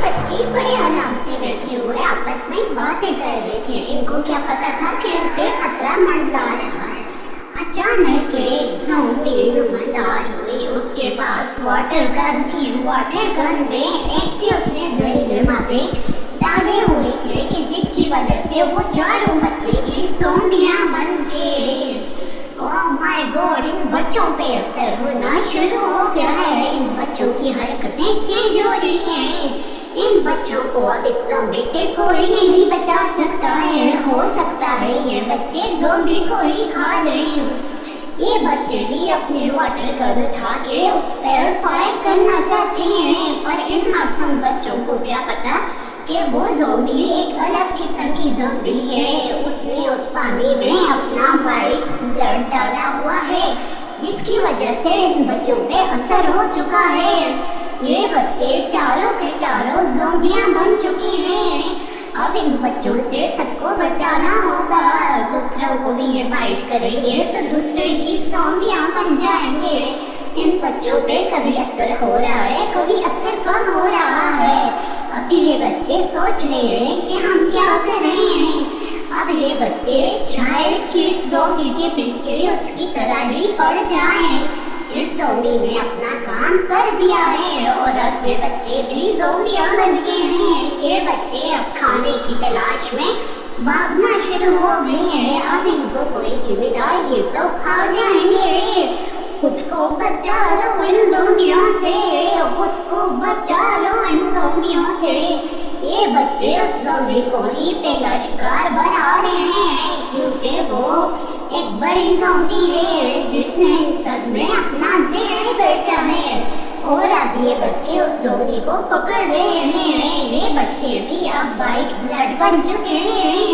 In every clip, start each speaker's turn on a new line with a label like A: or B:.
A: बच्चे बड़े आराम से बैठे हुए आपस में बातें कर रहे थे। इनको क्या पता था कि इन पे खतरा मंडरा रहा है। अचानक एक ज़ॉम्बी नमदार हुई, उसके पास वाटर गन थी। वाटर गन में ऐसे उसने जहरीले मादे डाले हुए थे कि जिसकी वजह से वो चारों बच्चे भी ज़ॉम्बियां बन गए। ओह माय गॉड, इन बच्चों पे असर होना शुरू हो गया है। इन बच्चों की हरकतें चेंज हो रही हैं। इन बच्चों को अब इस ज़ॉम्बी से कोई नहीं बचा सकता है। हो सकता है ये बच्चे ज़ॉम्बी को ही खा लें। ये बच्चे भी अपने वाटर गन उठा के उस पर फायर करना चाहते हैं, पर इन मासूम बच्चों को क्या पता कि वो ज़ॉम्बी एक अलग किस्म की ज़ॉम्बी है। उसने उस पानी में अपना वाइट ब्लड डाला हुआ है, जिसकी वजह से इन बच्चों पे असर हो चुका है। ये बच्चे चारों के चारों ज़ॉम्बियां बन चुकी हैं। अब इन बच्चों से सबको बचाना होगा। दूसरों को भी ये बाइट करेंगे तो दूसरे भी ज़ॉम्बियां बन जाएंगे। इन बच्चों पे कभी असर हो रहा है, कभी असर कम हो रहा है। अब ये बच्चे सोच रहे हैं कि हम क्या करें। अब ये बच्चे शायद कि इस ज़ॉम्बी के पीछे उसकी तरह ही पड़ जाएं। इस ज़ॉम्बी ने अपना काम कर दिया है और अब ये बच्चे भी ज़ॉम्बियां बन गए हैं। ये बच्चे अब खाने की तलाश में भागना शुरू हो गए हैं। अब इनको कोई नहीं मिला, ये तो खा जाएंगे। खुद को बचा लो इन ज़ॉम्बियों से, खुद को बचा लो इन ज़ॉम्बियों से। ये बच्चे उस ज़ॉम्बी को ही पहला शिकार बना रहे हैं, क्योंकि वो एक बड़ी ज़ॉम्बी है जिसने इन सब में अपना ज़हर बेचा है। और अब ये बच्चे उस ज़ॉम्बी को पकड़ रहे हैं। ये बच्चे भी अब वाइट ब्लड बन चुके हैं।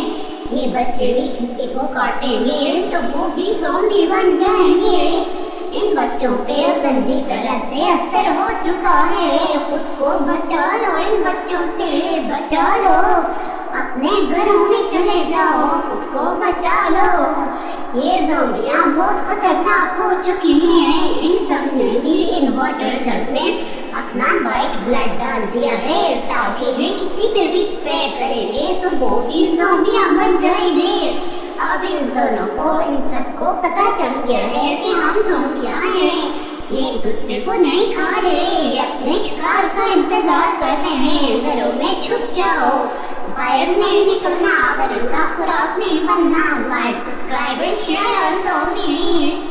A: ये बच्चे भी किसी को काटेंगे तो वो भी ज़ॉम्बी बन जाएंगे। इन बच्चों पे गंदी तरह से असर हो चुका है। खुद को बचा लो, इन बच्चों से बचा लो। अपने घरों में चले जाओ, खुद को बचा लो। ये ज़ॉम्बियां बहुत खतरनाक हो चुकी हैं। इन सब ने भी इन वाटर गन में अपना वाइट ब्लड डाल दिया है, ताकि वे किसी पे भी स्प्रे करेंगे तो वो भी ज़ॉम्बियां बन जाएंगे। अब इन दोनों को, इन सबको पता चल गया है कि हम ज़ॉम्बियां हैं। ये एक दूसरे को नहीं खा रहे, अपने शिकार का इंतजार कर रहे हैं। घरों में छुप जाओ, बाहर नहीं निकलना। अगर इनका खुराक नहीं बनना, लाइक, सब्सक्राइब एंड शेयर और ज़ॉम्बीज़।